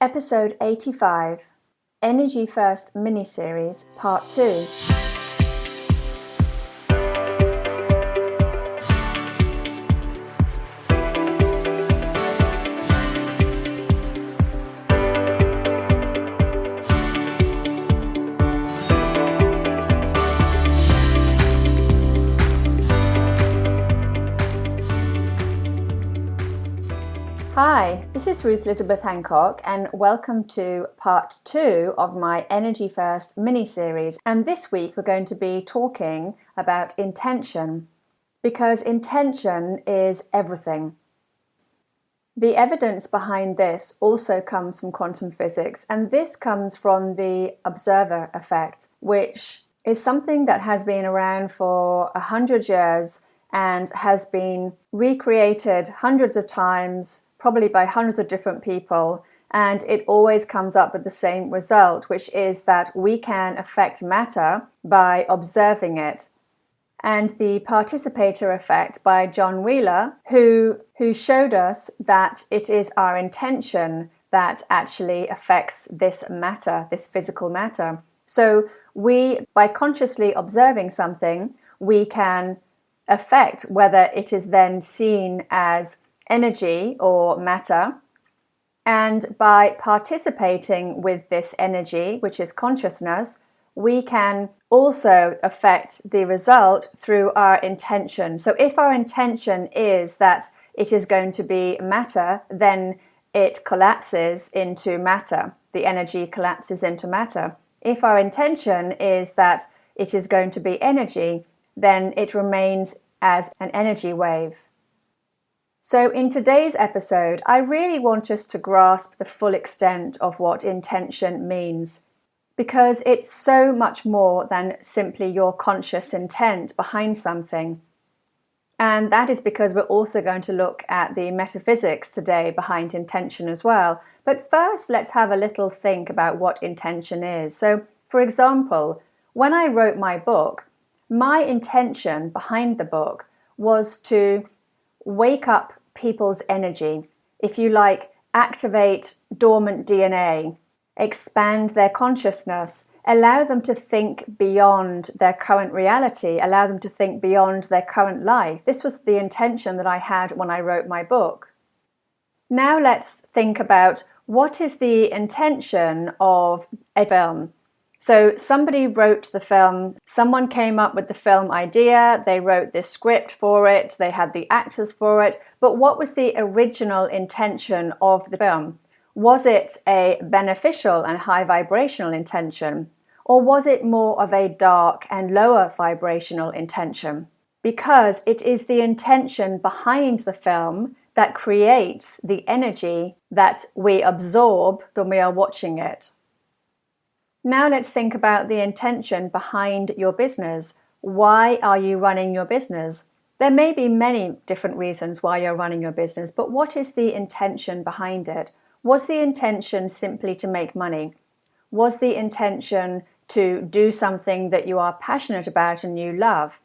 Episode 85, Energy First Miniseries, Part 2. Hi, this is Ruth Elizabeth Hancock and welcome to part 2 of my Energy First mini-series. And this week we're going to be talking about intention, because intention is everything. The evidence behind this also comes from quantum physics, and this comes from the observer effect, which is something that has been around for 100 years and has been recreated hundreds of times, probably by hundreds of different people, and it always comes up with the same result, which is that we can affect matter by observing it. And the participatory effect by John Wheeler, who showed us that it is our intention that actually affects this matter, this physical matter. So by consciously observing something, we can affect whether it is then seen as energy or matter, and by participating with this energy, which is consciousness, we can also affect the result through our intention. So if our intention is that it is going to be matter, then it collapses into matter. The energy collapses into matter. If our intention is that it is going to be energy, then it remains as an energy wave. So in today's episode, I really want us to grasp the full extent of what intention means, because it's so much more than simply your conscious intent behind something. And that is because we're also going to look at the metaphysics today behind intention as well. But first, let's have a little think about what intention is. So, for example, when I wrote my book, my intention behind the book was to wake up people's energy, if you like, activate dormant DNA, expand their consciousness, allow them to think beyond their current reality, allow them to think beyond their current life. This was the intention that I had when I wrote my book. Now let's think about what is the intention of a film. So somebody wrote the film, someone came up with the film idea, they wrote this script for it, they had the actors for it, but what was the original intention of the film? Was it a beneficial and high vibrational intention, or was it more of a dark and lower vibrational intention? Because it is the intention behind the film that creates the energy that we absorb when we are watching it. Now let's think about the intention behind your business. Why are you running your business? There may be many different reasons why you're running your business, but what is the intention behind it? Was the intention simply to make money? Was the intention to do something that you are passionate about and you love?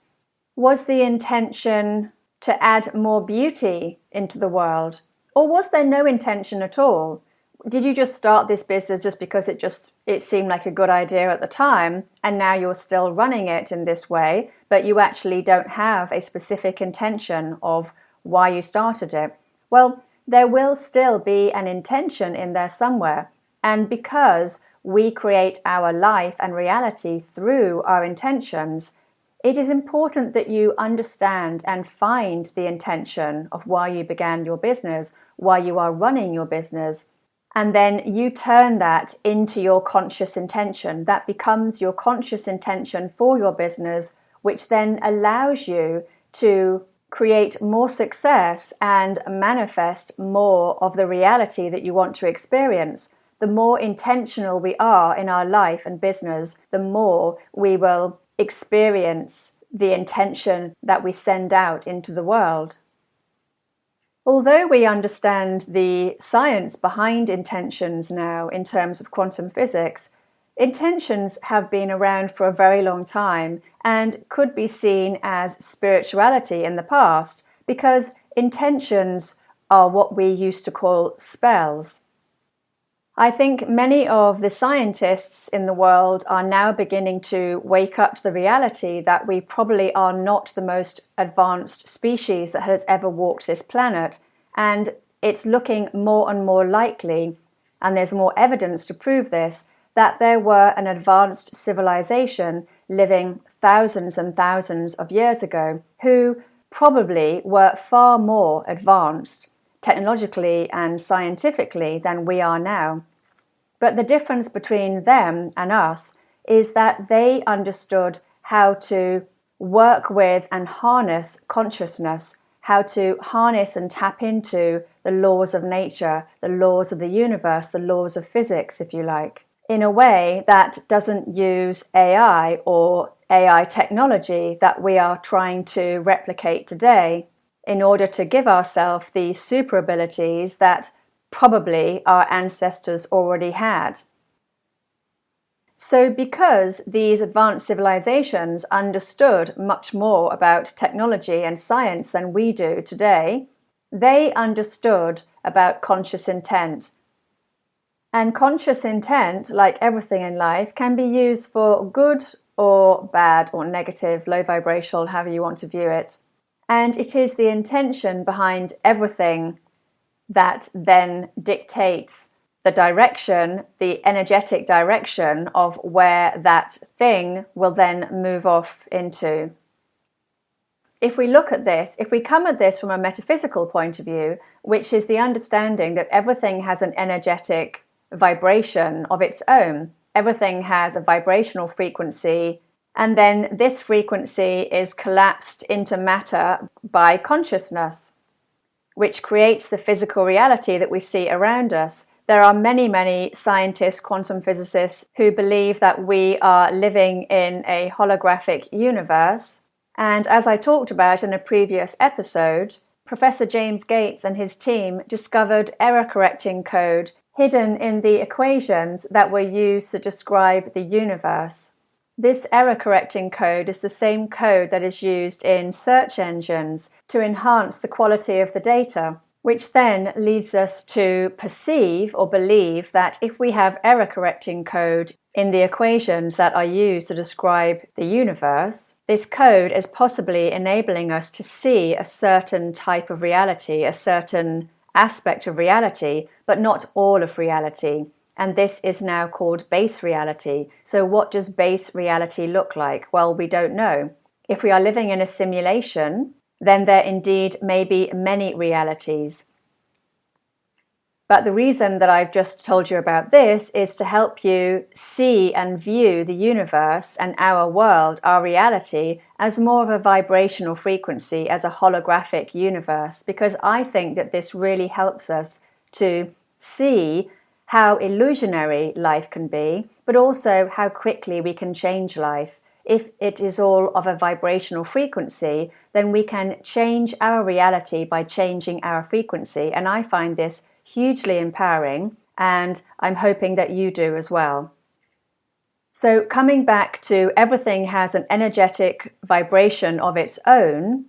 Was the intention to add more beauty into the world? Or was there no intention at all? Did you just start this business just because it seemed like a good idea at the time, and now you're still running it in this way, but you actually don't have a specific intention of why you started it? Well, there will still be an intention in there somewhere, and because we create our life and reality through our intentions, it is important that you understand and find the intention of why you began your business, why you are running your business. And then you turn that into your conscious intention. That becomes your conscious intention for your business, which then allows you to create more success and manifest more of the reality that you want to experience. The more intentional we are in our life and business, the more we will experience the intention that we send out into the world. Although we understand the science behind intentions now in terms of quantum physics, intentions have been around for a very long time and could be seen as spirituality in the past, because intentions are what we used to call spells. I think many of the scientists in the world are now beginning to wake up to the reality that we probably are not the most advanced species that has ever walked this planet, and it's looking more and more likely, and there's more evidence to prove this, that there were an advanced civilization living thousands and thousands of years ago who probably were far more advanced technologically and scientifically than we are now. But the difference between them and us is that they understood how to work with and harness consciousness, how to harness and tap into the laws of nature, the laws of the universe, the laws of physics, if you like, in a way that doesn't use AI or AI technology that we are trying to replicate today in order to give ourselves the super abilities that probably our ancestors already had. So because these advanced civilizations understood much more about technology and science than we do today, they understood about conscious intent. And conscious intent, like everything in life, can be used for good or bad or negative, low vibrational, however you want to view it. And it is the intention behind everything that then dictates the direction, the energetic direction of where that thing will then move off into. If we look at this, if we come at this from a metaphysical point of view, which is the understanding that everything has an energetic vibration of its own, everything has a vibrational frequency, and then this frequency is collapsed into matter by consciousness, which creates the physical reality that we see around us. There are many, many scientists, quantum physicists, who believe that we are living in a holographic universe. And as I talked about in a previous episode, Professor James Gates and his team discovered error-correcting code hidden in the equations that were used to describe the universe. This error-correcting code is the same code that is used in search engines to enhance the quality of the data, which then leads us to perceive or believe that if we have error-correcting code in the equations that are used to describe the universe, this code is possibly enabling us to see a certain type of reality, a certain aspect of reality, but not all of reality. And this is now called base reality. So what does base reality look like? Well, we don't know. If we are living in a simulation, then there indeed may be many realities. But the reason that I've just told you about this is to help you see and view the universe and our world, our reality, as more of a vibrational frequency, as a holographic universe, because I think that this really helps us to see how illusionary life can be, but also how quickly we can change life. If it is all of a vibrational frequency, then we can change our reality by changing our frequency. And I find this hugely empowering, and I'm hoping that you do as well. So coming back to everything has an energetic vibration of its own,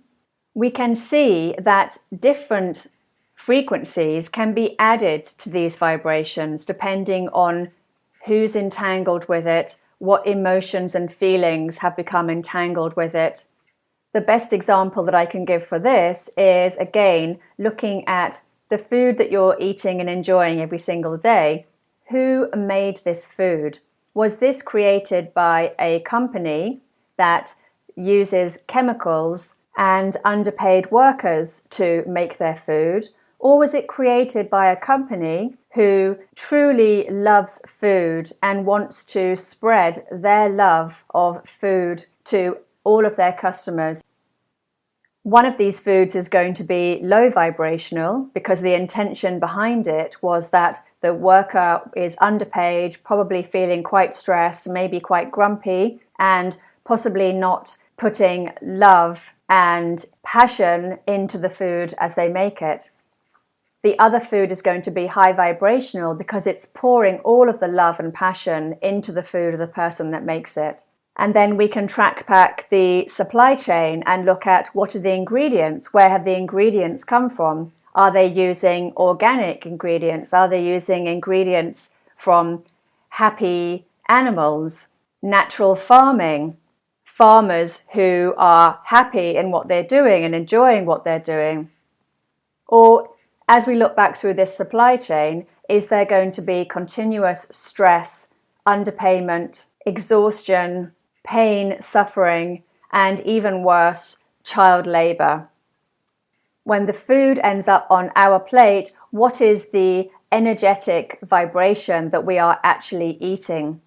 we can see that different frequencies can be added to these vibrations depending on who's entangled with it, what emotions and feelings have become entangled with it. The best example that I can give for this is, again, looking at the food that you're eating and enjoying every single day. Who made this food? Was this created by a company that uses chemicals and underpaid workers to make their food? Or was it created by a company who truly loves food and wants to spread their love of food to all of their customers? One of these foods is going to be low vibrational because the intention behind it was that the worker is underpaid, probably feeling quite stressed, maybe quite grumpy, and possibly not putting love and passion into the food as they make it. The other food is going to be high vibrational because it's pouring all of the love and passion into the food of the person that makes it. And then we can track back the supply chain and look at what are the ingredients, where have the ingredients come from? Are they using organic ingredients? Are they using ingredients from happy animals, natural farming, farmers who are happy in what they're doing and enjoying what they're doing? Or as we look back through this supply chain, is there going to be continuous stress, underpayment, exhaustion, pain, suffering, and even worse, child labour? When the food ends up on our plate, what is the energetic vibration that we are actually eating?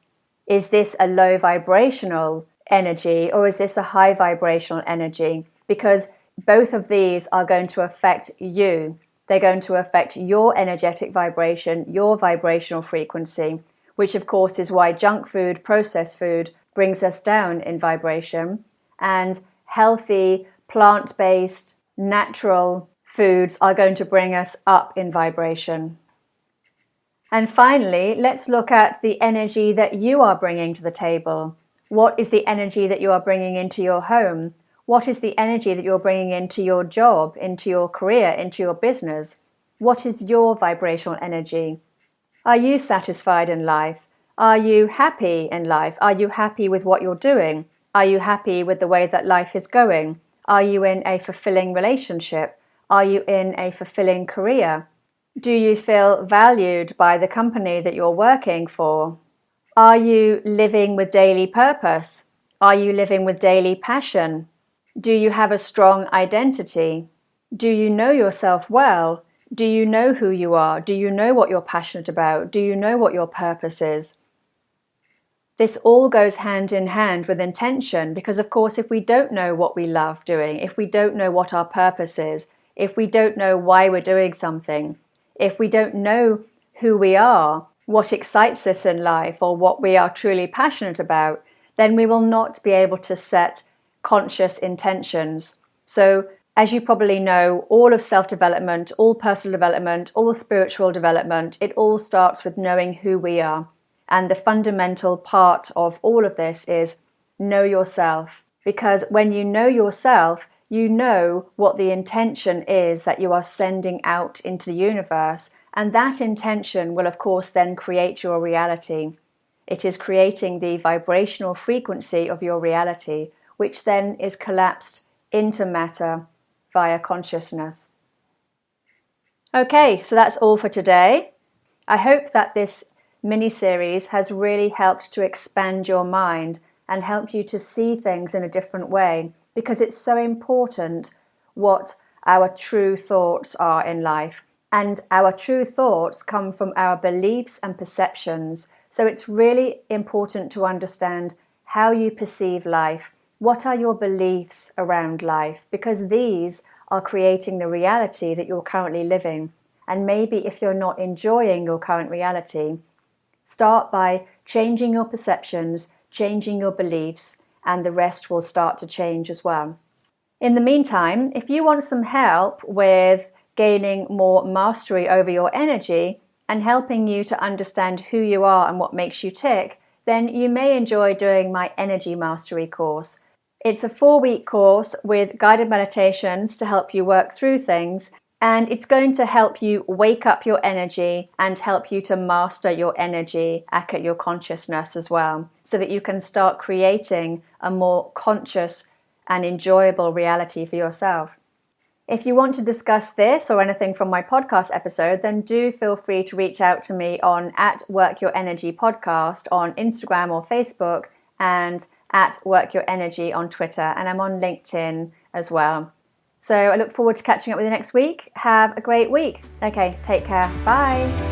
Is this a low vibrational energy or is this a high vibrational energy? Because both of these are going to affect you. They're going to affect your energetic vibration, your vibrational frequency, which of course is why junk food, processed food brings us down in vibration, and healthy, plant-based, natural foods are going to bring us up in vibration. And finally, let's look at the energy that you are bringing to the table. What is the energy that you are bringing into your home? What is the energy that you're bringing into your job, into your career, into your business? What is your vibrational energy? Are you satisfied in life? Are you happy in life? Are you happy with what you're doing? Are you happy with the way that life is going? Are you in a fulfilling relationship? Are you in a fulfilling career? Do you feel valued by the company that you're working for? Are you living with daily purpose? Are you living with daily passion? Do you have a strong identity? Do you know yourself well? Do you know who you are? Do you know what you're passionate about? Do you know what your purpose is? This all goes hand in hand with intention, because of course if we don't know what we love doing, if we don't know what our purpose is, if we don't know why we're doing something, if we don't know who we are, what excites us in life, or what we are truly passionate about, then we will not be able to set conscious intentions. So as you probably know, all of self-development, all personal development, all spiritual development, it all starts with knowing who we are. And the fundamental part of all of this is know yourself. Because when you know yourself, you know what the intention is that you are sending out into the universe. And that intention will, of course, then create your reality. It is creating the vibrational frequency of your reality, which then is collapsed into matter via consciousness. Okay, so that's all for today. I hope that this mini-series has really helped to expand your mind and help you to see things in a different way, because it's so important what our true thoughts are in life. And our true thoughts come from our beliefs and perceptions. So it's really important to understand how you perceive life. What are your beliefs around life? Because these are creating the reality that you're currently living. And maybe if you're not enjoying your current reality, start by changing your perceptions, changing your beliefs, and the rest will start to change as well. In the meantime, if you want some help with gaining more mastery over your energy and helping you to understand who you are and what makes you tick, then you may enjoy doing my Energy Mastery course. It's a 4-week course with guided meditations to help you work through things, and it's going to help you wake up your energy and help you to master your energy, accurate your consciousness as well, so that you can start creating a more conscious and enjoyable reality for yourself. If you want to discuss this or anything from my podcast episode, then do feel free to reach out to me on @WorkYourEnergyPodcast on Instagram or Facebook, and @WorkYourEnergy on Twitter, and I'm on LinkedIn as well. So I look forward to catching up with you next week. Have a great week. Okay, take care. Bye.